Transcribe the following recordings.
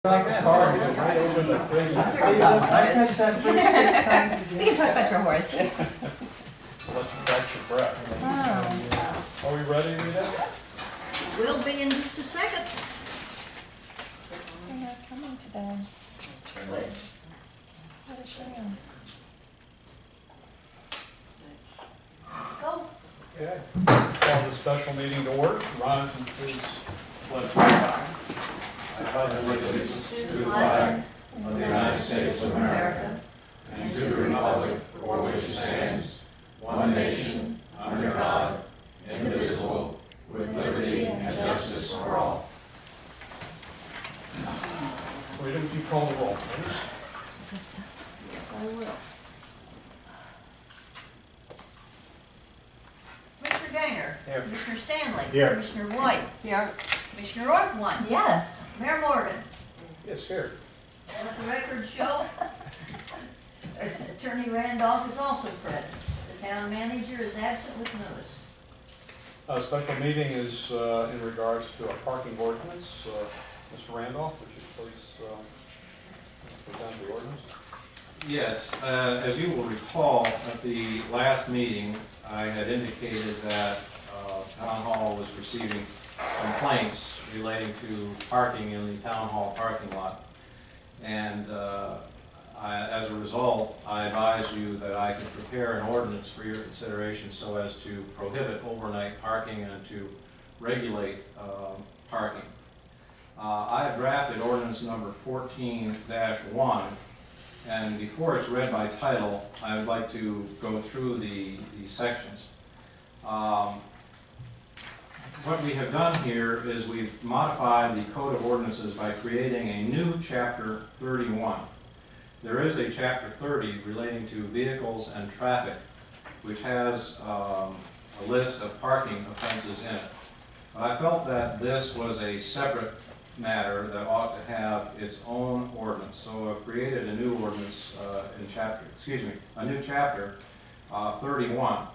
Like that hard, you right over the thing. I catch that fish 6 times a We can talk about your horse. Let's catch your breath. Are we ready, Rita? We'll be in just a second. They're not coming today. What is she on? Go. Okay. Call the special meeting to order. Ron, please pledge the flag. I pledge allegiance to the flag of the United States of America and to the republic for which it stands, one nation, under God, indivisible, with liberty and justice for all. Rita, would you call the roll, please? Yes, I will. Mr. Ganger. Here. Commissioner Stanley. Here. Commissioner White. Here. Commissioner Orthwine. Yes. Mayor Morgan. Yes, here. Let the record show. Attorney Randolph is also present. The town manager is absent with notice. Special meeting is in regards to a parking ordinance. Mr. Randolph, would you please present the ordinance? Yes, as you will recall, at the last meeting, I had indicated that Town Hall was receiving complaints relating to parking in the Town Hall parking lot. And as a result, I advised you that I could prepare an ordinance for your consideration so as to prohibit overnight parking and to regulate parking. I have drafted ordinance number 14-1, and before it's read by title, I would like to go through the sections. What we have done here is we've modified the Code of Ordinances by creating a new Chapter 31. There is a Chapter 30 relating to vehicles and traffic, which has a list of parking offenses in it. But I felt that this was a separate matter that ought to have its own ordinance. So I've created a new ordinance a new Chapter 31.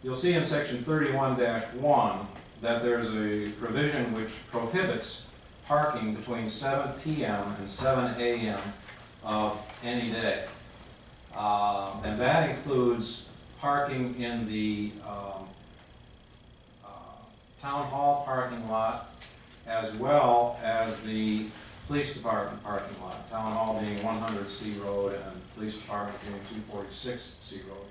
You'll see in Section 31-1 that there's a provision which prohibits parking between 7 p.m. and 7 a.m. of any day. And that includes parking in the Town Hall parking lot as well as the Police Department parking lot. Town Hall being 100 C Road and Police Department being 246 C Road.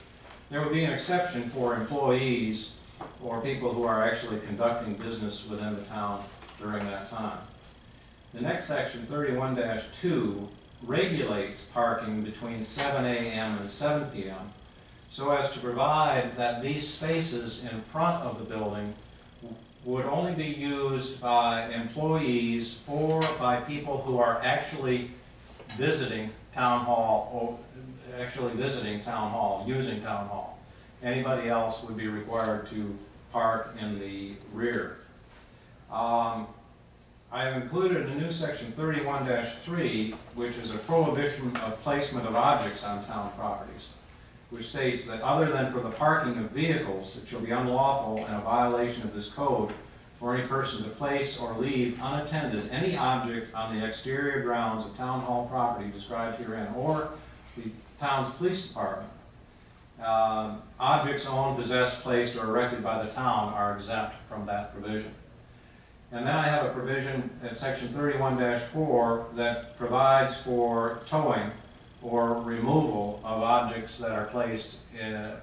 There would be an exception for employees or people who are actually conducting business within the town during that time. The next section, 31-2, regulates parking between 7 a.m. and 7 p.m. so as to provide that these spaces in front of the building would only be used by employees or by people who are actually visiting Town Hall, or actually visiting Town Hall, using Town Hall. Anybody else would be required to park in the rear. I have included a new section 31-3, which is a prohibition of placement of objects on town properties, which states that other than for the parking of vehicles, it shall be unlawful and a violation of this code for any person to place or leave unattended any object on the exterior grounds of Town Hall property described herein or the town's police department. Objects owned, possessed, placed, or erected by the town are exempt from that provision. And then I have a provision at section 31-4 that provides for towing or removal of objects that are placed,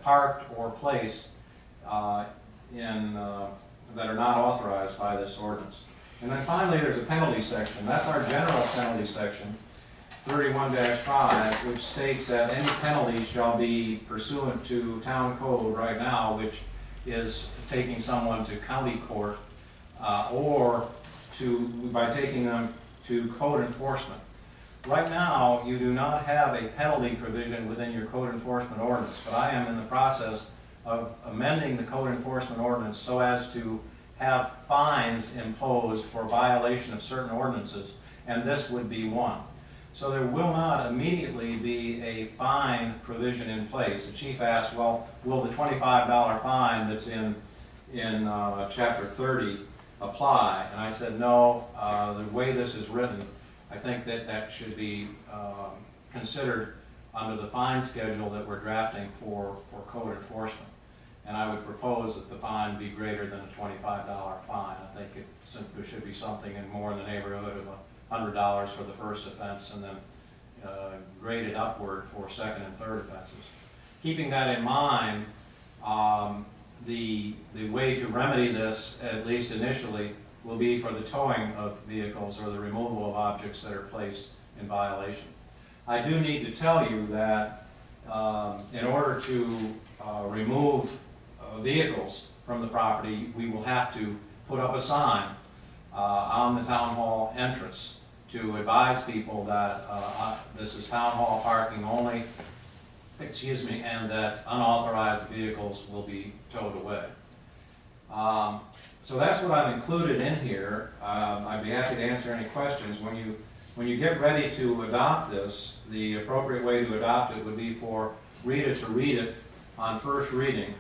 parked or placed that are not authorized by this ordinance. And then finally there's a penalty section. That's our general penalty section, 31-5, which states that any penalty shall be pursuant to town code right now, which is taking someone to county court or by taking them to code enforcement. Right now, you do not have a penalty provision within your code enforcement ordinance, but I am in the process of amending the code enforcement ordinance so as to have fines imposed for violation of certain ordinances, and this would be one. So there will not immediately be a fine provision in place. The chief asked, well, will the $25 fine that's in Chapter 30 apply? And I said, no, the way this is written, I think that that should be considered under the fine schedule that we're drafting for code enforcement. And I would propose that the fine be greater than a $25 fine. I think there should be something in more in the neighborhood of $100 for the first offense, and then graded upward for second and third offenses. Keeping that in mind, the way to remedy this, at least initially, will be for the towing of vehicles or the removal of objects that are placed in violation. I do need to tell you that in order to remove vehicles from the property, we will have to put up a sign on the town hall entrance to advise people that this is town hall parking only, and that unauthorized vehicles will be towed away. So that's what I've included in here. I'd be happy to answer any questions. When you get ready to adopt this, the appropriate way to adopt it would be for Rita to read it on first reading,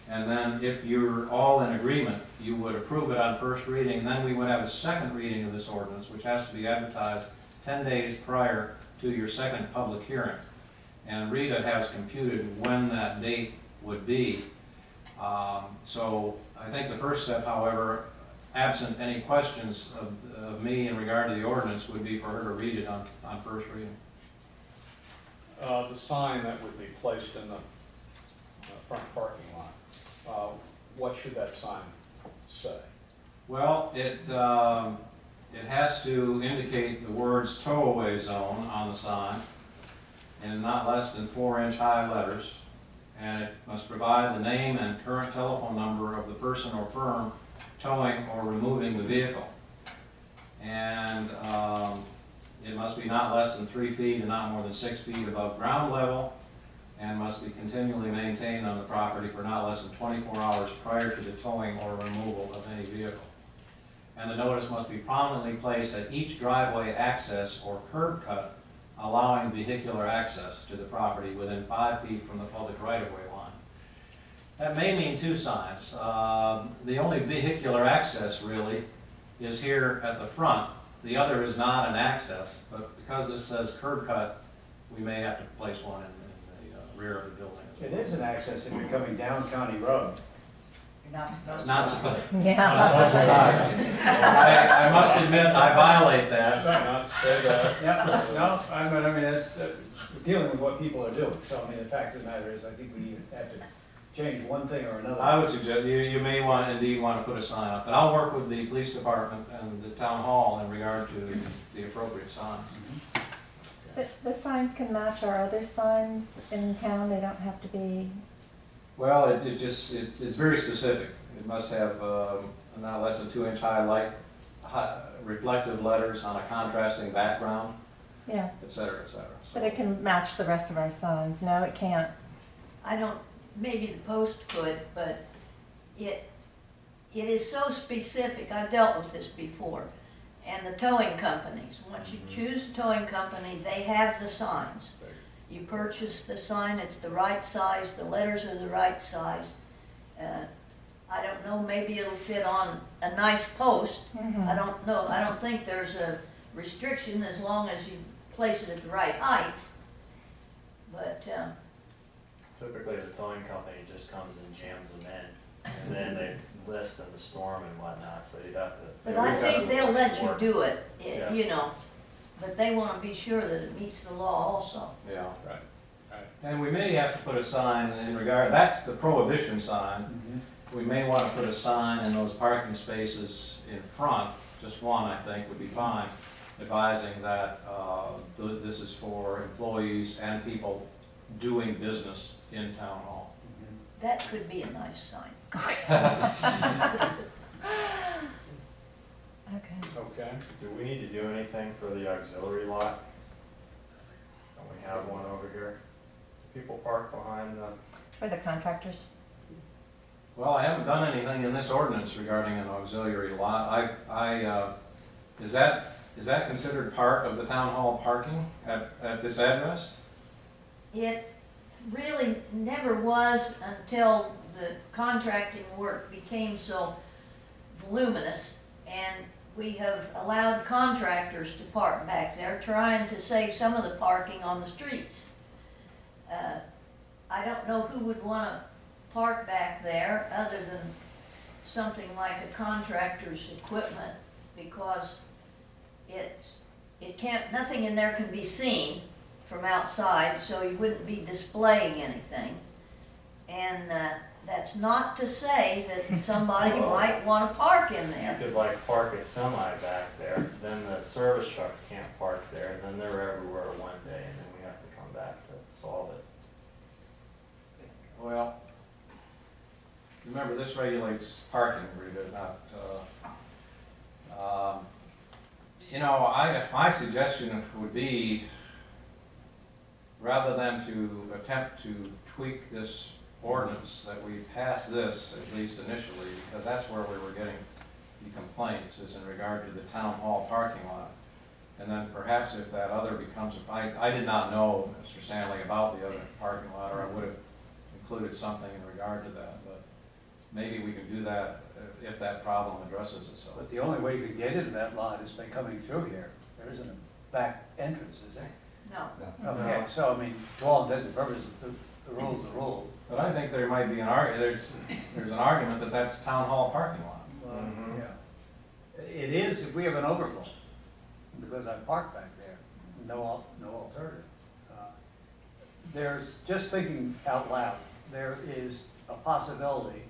and then if you're all in agreement, you would approve it on first reading, and then we would have a second reading of this ordinance, which has to be advertised 10 days prior to your second public hearing. And Rita has computed when that date would be. So I think the first step, however, absent any questions of me in regard to the ordinance, would be for her to read it on first reading. The sign that would be placed in the front parking lot, what should that sign say? Well, it has to indicate the words tow away zone on the sign in not less than 4-inch high letters, and it must provide the name and current telephone number of the person or firm towing or removing the vehicle. And it must be not less than 3 feet and not more than 6 feet above ground level, and must be continually maintained on the property for not less than 24 hours prior to the towing or removal of any vehicle. And the notice must be prominently placed at each driveway access or curb cut, allowing vehicular access to the property within 5 feet from the public right-of-way line. That may mean two signs. The only vehicular access really is here at the front. The other is not an access, but because this says curb cut, we may have to place one in the rear of the building as well. It is an access if you're coming down County Road. You're not supposed to. Not supposed. Yeah. I must admit, I violate that. Not say that. Yeah, no, I mean, it's dealing with what people are doing. So, I mean, the fact of the matter is, I think we have to change one thing or another. I would suggest, you may indeed want to put a sign up, but I'll work with the police department and the town hall in regard to the appropriate signs. The signs can match our other signs in town, they don't have to be, Well, it's very specific. It must have not less than 2-inch high reflective letters on a contrasting background, yeah, et cetera, et cetera. but it can match the rest of our signs. No, it can't. I don't, maybe the post could, but it is so specific. I've dealt with this before. And the towing companies, once you choose a towing company, they have the signs. You purchase the sign, it's the right size, the letters are the right size. I don't know, maybe it'll fit on a nice post. I don't know, I don't think there's a restriction as long as you place it at the right height. But Typically, the towing company just comes and jams them in, and then they list in the storm and whatnot, so you'd have to. But I think they'll let you work. do it, Yeah. you know, but they want to be sure that it meets the law also. Yeah. Right. And we may have to put a sign in regard, that's the prohibition sign. We may want to put a sign in those parking spaces in front, just one I think would be fine, advising that this is for employees and people doing business in town hall. That could be a nice sign. Okay. Okay. Do we need to do anything for the auxiliary lot? Don't we have one over here? People park behind the, For the contractors. Well, I haven't done anything in this ordinance regarding an auxiliary lot. Is that considered part of the town hall parking at this address? It really never was until the contracting work became so voluminous, and we have allowed contractors to park back there, trying to save some of the parking on the streets. I don't know who would wanna park back there other than something like a contractor's equipment, because nothing in there can be seen from outside, so you wouldn't be displaying anything. And that's not to say that somebody might wanna park in You there. could like park a semi back there, then the service trucks can't park there, and then they're everywhere one day, and then we have to come back to solve it. Well, remember, this regulates parking, Rita, not, you know, my suggestion would be, rather than to attempt to tweak this ordinance, that we pass this, at least initially, because that's where we were getting the complaints, is in regard to the town hall parking lot. And then perhaps if that other becomes, I did not know, Mr. Stanley, about the other parking lot, or I would have included something in regard to that, but maybe we can do that if that problem addresses itself. But the only way you could get into that lot is by coming through here. There isn't a back entrance, is there? No. Okay, so I mean, to all intents and purposes, the rule's the rule. But I think there might be there's an argument that that's town hall parking lot. Mhm. Yeah. It is if we have an overflow, because I parked back there, no alternative. There's, just thinking out loud, there is a possibility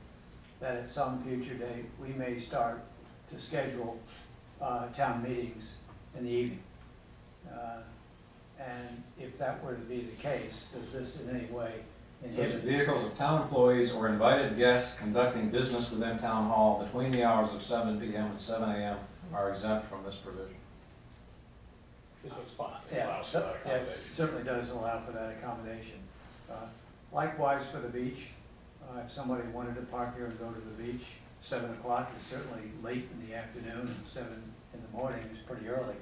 that at some future date, we may start to schedule town meetings in the evening. And if that were to be the case, does this in any way It says inhibit? vehicles of town employees or invited guests conducting business within town hall between the hours of 7 p.m. and 7 a.m. are exempt from this provision. This looks fine. It Yeah, allows for that yeah, it accommodation. certainly does allow for that accommodation. Likewise for the beach, if somebody wanted to park here and go to the beach, 7 o'clock is certainly late in the afternoon, and 7 in the morning is pretty early.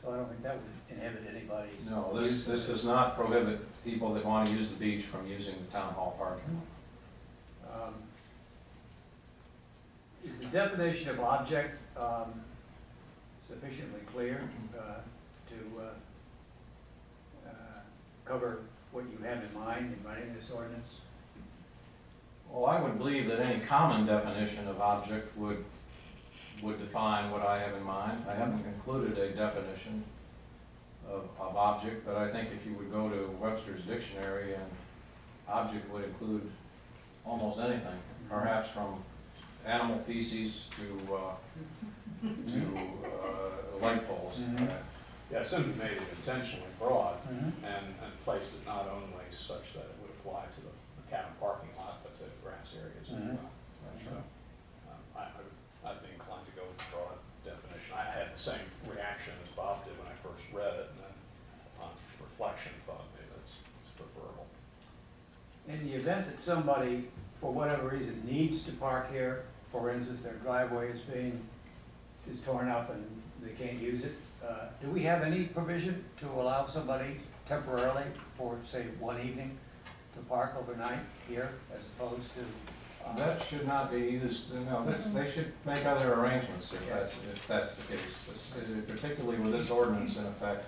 So I don't think that would inhibit anybody's. No, this does not prohibit people that want to use the beach from using the town hall parking. Is the definition of object sufficiently clear to cover what you have in mind in writing this ordinance? Well, I would believe that any common definition of object would define what I have in mind. I haven't included a definition of object, but I think if you would go to Webster's dictionary, and object would include almost anything, perhaps from animal feces to light poles. Mhm. Yeah, it seemed to me that intentionally broad Mhm. and placed it not only such that it would apply to the cabin parking lot, but to grass areas as Mhm. well. So, I'd be inclined to go with the broad definition. I had the same reaction as Bob did when I first read it, and then upon reflection, thought maybe it's preferable. In the event that somebody, for whatever reason, needs to park here, for instance, their driveway is torn up and they can't use it, do we have any provision to allow somebody temporarily for, say, one evening to park overnight here as opposed to? That should not be used, no, they should make other arrangements if that's the case. Particularly with this ordinance in effect,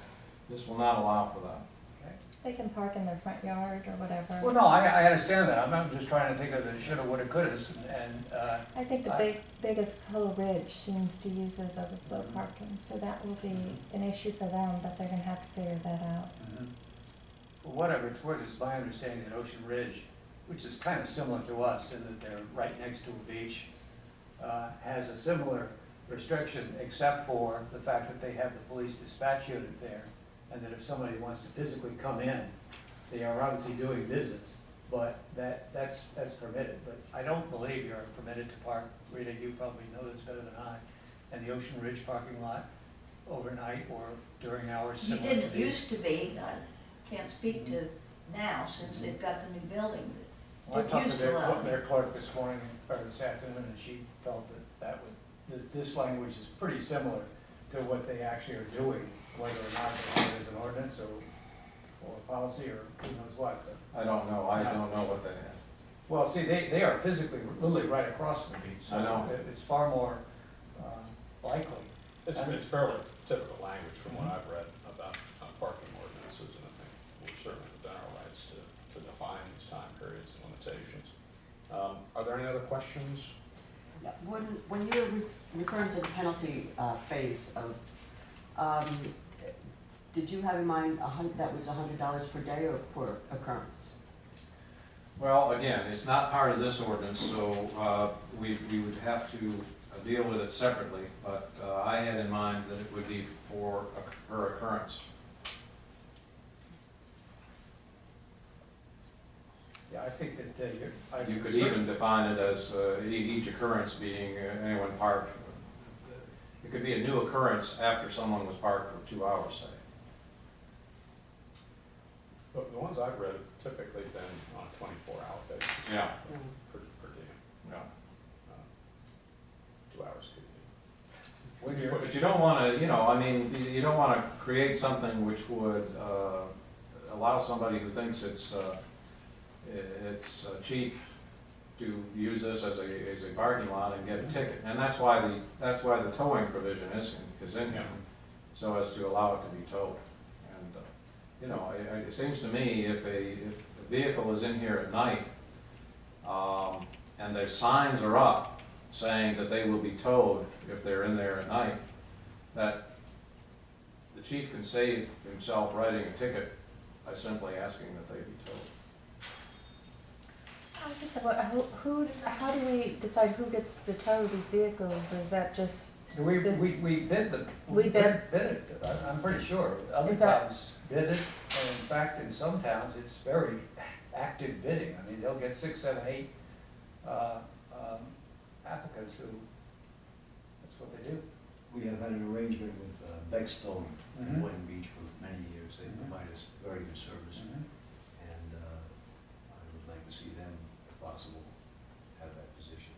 this will not allow for that. They can park in their front yard or whatever. Well, no, I understand that. I'm just trying to think of the shoulda, woulda, couldas, and, I think the biggest Hill Ridge seems to use those overflow parking, so that will be an issue for them, but they're gonna have to figure that out. for whatever it's worth, it's my understanding that Ocean Ridge, which is kind of similar to us in that they're right next to a beach, has a similar restriction, except for the fact that they have the police dispatch unit there, and that if somebody wants to physically come in, they are obviously doing business, but that's permitted. But I don't believe you're permitted to park, Rita, you probably know this better than I, in the Ocean Ridge parking lot overnight or during hours You similar to didn't these. used to be, I can't speak to now, since they've got the new building. Well, I It talked to used to allow their clerk this morning, or this afternoon, and she felt that this language is pretty similar to what they actually are doing, whether or not it is an ordinance or a policy or who knows what. But, I don't know what they have. well, see, they are physically, literally right across from the beach, so I know. it's far more likely It's fairly typical language from what I've read about parking ordinances, and I think we're certainly within our rights to define these time periods and limitations. Are there any other questions? Yeah, when you're referring to the penalty phase of, did you have in mind that was $100 per day or per occurrence? Well, again, it's not part of this ordinance, so we would have to deal with it separately, but I had in mind that it would be per occurrence. Yeah, I think that You could even define it as each occurrence being anyone parked. It could be a new occurrence after someone was parked for 2 hours, say. But the ones I've read have typically been on a 24-hour basis. Yeah. Per diem. Yeah. 2 hours could be. But you don't want to, I mean, you don't want to create something which would allow somebody who thinks it's cheap to use this as a parking lot and get a ticket. And that's why the towing provision is in here, so as to allow it to be towed. And it seems to me if a vehicle is in here at night and their signs are up saying that they will be towed if they're in there at night, that the chief can save himself writing a ticket by simply asking that they be towed. How do we decide who gets to tow these vehicles, or is that just, we This- bid them. We bid? Bid it, I'm pretty sure. Other Is that- towns bid it, and in fact, in some towns, it's very active bidding. I mean, they'll get 6, 7, 8 applicants who, that's what they do. We have had an arrangement with Beckstone Mhm. in Boynton Beach for many years. They Mhm. provide us very good service, and I would like to see them, if possible, have that position.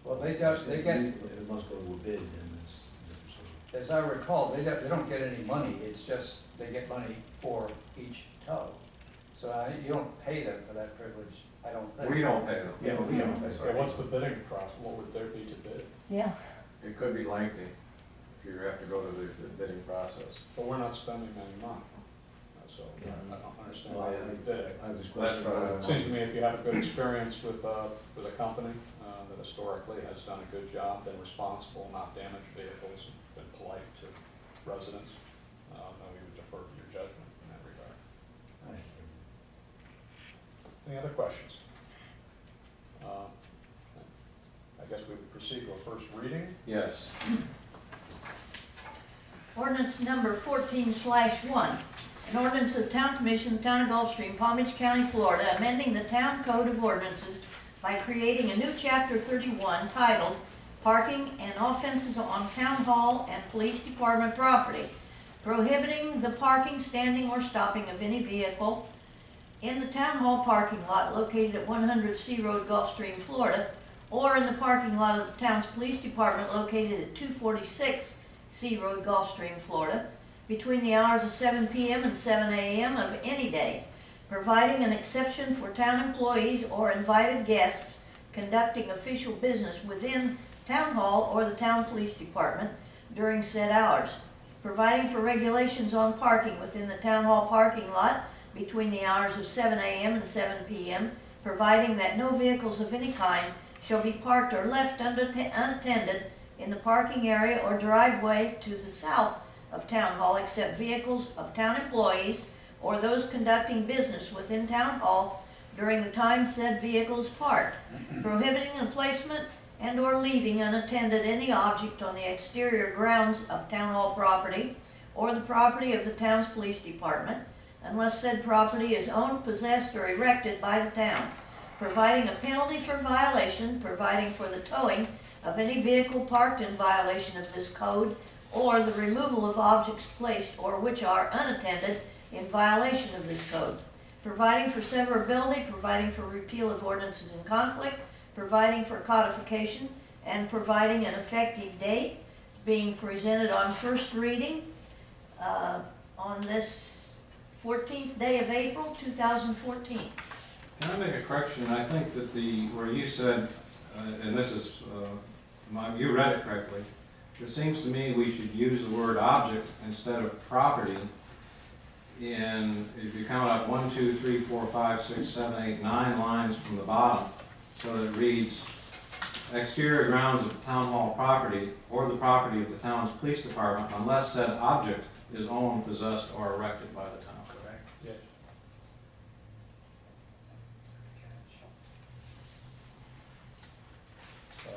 Well, they If get, it must go to a bid, then that's a different story. as I recall, they don't get any money, it's just, they get money for each tow. So you don't pay them for that privilege, I don't think. We don't pay them. Yeah, we don't, that's Yeah, right. what's the bidding process? What would there be to bid? yeah, It could be lengthy if you have to go to the bidding process. But we're not spending any money, so I don't understand No, why we bid. I was That's right. It seems to me if you have a good experience with a company that historically has done a good job, been responsible, not damaged vehicles, been polite to residents, then we would defer to your judgment in that regard. Any other questions? I guess we would proceed to a first reading. Yes. Ordinance number 14/1, an ordinance of the Town Commission, the Town of Gulfstream, Palm Beach County, Florida, amending the Town Code of Ordinances by creating a new Chapter 31 titled Parking and Offenses on Town Hall and Police Department Property, prohibiting the parking, standing, or stopping of any vehicle in the Town Hall parking lot located at 100 C Road, Gulfstream, Florida, or in the parking lot of the town's police department located at 246 C Road, Gulfstream, Florida, between the hours of 7 p.m. and 7 a.m. of any day, providing an exception for town employees or invited guests conducting official business within Town Hall or the town police department during said hours, providing for regulations on parking within the Town Hall parking lot between the hours of 7 a.m. and 7 p.m., providing that no vehicles of any kind shall be parked or left unattended in the parking area or driveway to the south of Town Hall except vehicles of town employees or those conducting business within Town Hall during the time said vehicles parked, prohibiting the placement and or leaving unattended any object on the exterior grounds of Town Hall property or the property of the town's police department, unless said property is owned, possessed, or erected by the town, providing a penalty for violation, providing for the towing of any vehicle parked in violation of this code, or the removal of objects placed or which are unattended in violation of this code, providing for severability, providing for repeal of ordinances in conflict, providing for codification, and providing an effective date, being presented on first reading on this 14th day of April, 2014. Can I make a correction? I think that where you said, and this is, you read it correctly, it seems to me we should use the word object instead of property. In, if you count up 1, 2, 3, 4, 5, 6, 7, 8, 9 lines from the bottom, so that it reads, exterior grounds of town hall property or the property of the town's police department unless said object is owned, possessed, or erected by the town. Correct. Yes.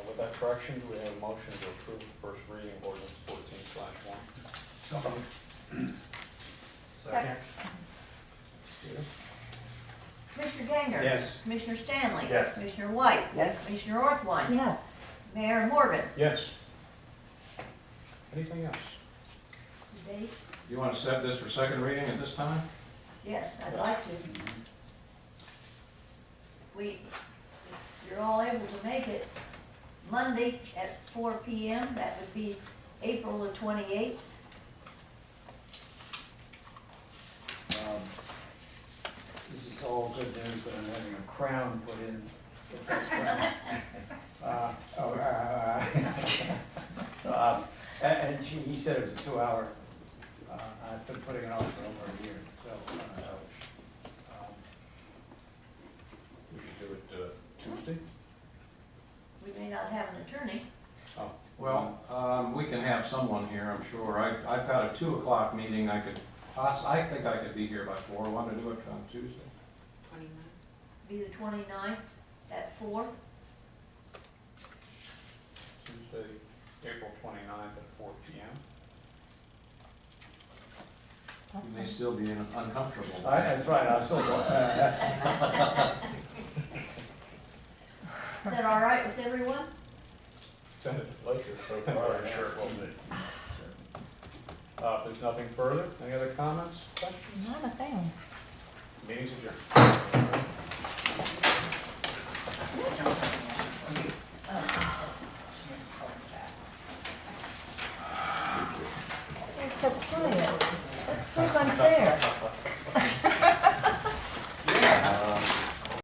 With that correction, do we have a motion to approve the first reading of ordinance 14/1? So moved. Second. Commissioner Ganger. Yes. Commissioner Stanley. Yes. Commissioner White. Yes. Commissioner Orthwine. Yes. Mayor Morgan. Yes. Anything else? Dave? You want to set this for second reading at this time? Yes, I'd like to. If you're all able to make it Monday at 4 p.m., that would be April the 28th. This is all good news, but I'm having a crown put in. the first crown. And he said it was a 2-hour, I've been putting it off for over a year, so. We could do it Tuesday? We may not have an attorney. Oh, Well, we can have someone here, I'm sure. I've got a 2 o'clock meeting. I think I could be here by 4. Want to do it on Tuesday? Be the 29th at 4. Tuesday, April 29th at 4 p.m. That's You may fine. still be uncomfortable. That's right, I'll still go. Is that all right with everyone? Tentative lecture so far, I'm sure it will be. If there's nothing further, any other comments, questions? Not a thing. Meeting's adjourned. It's so quiet.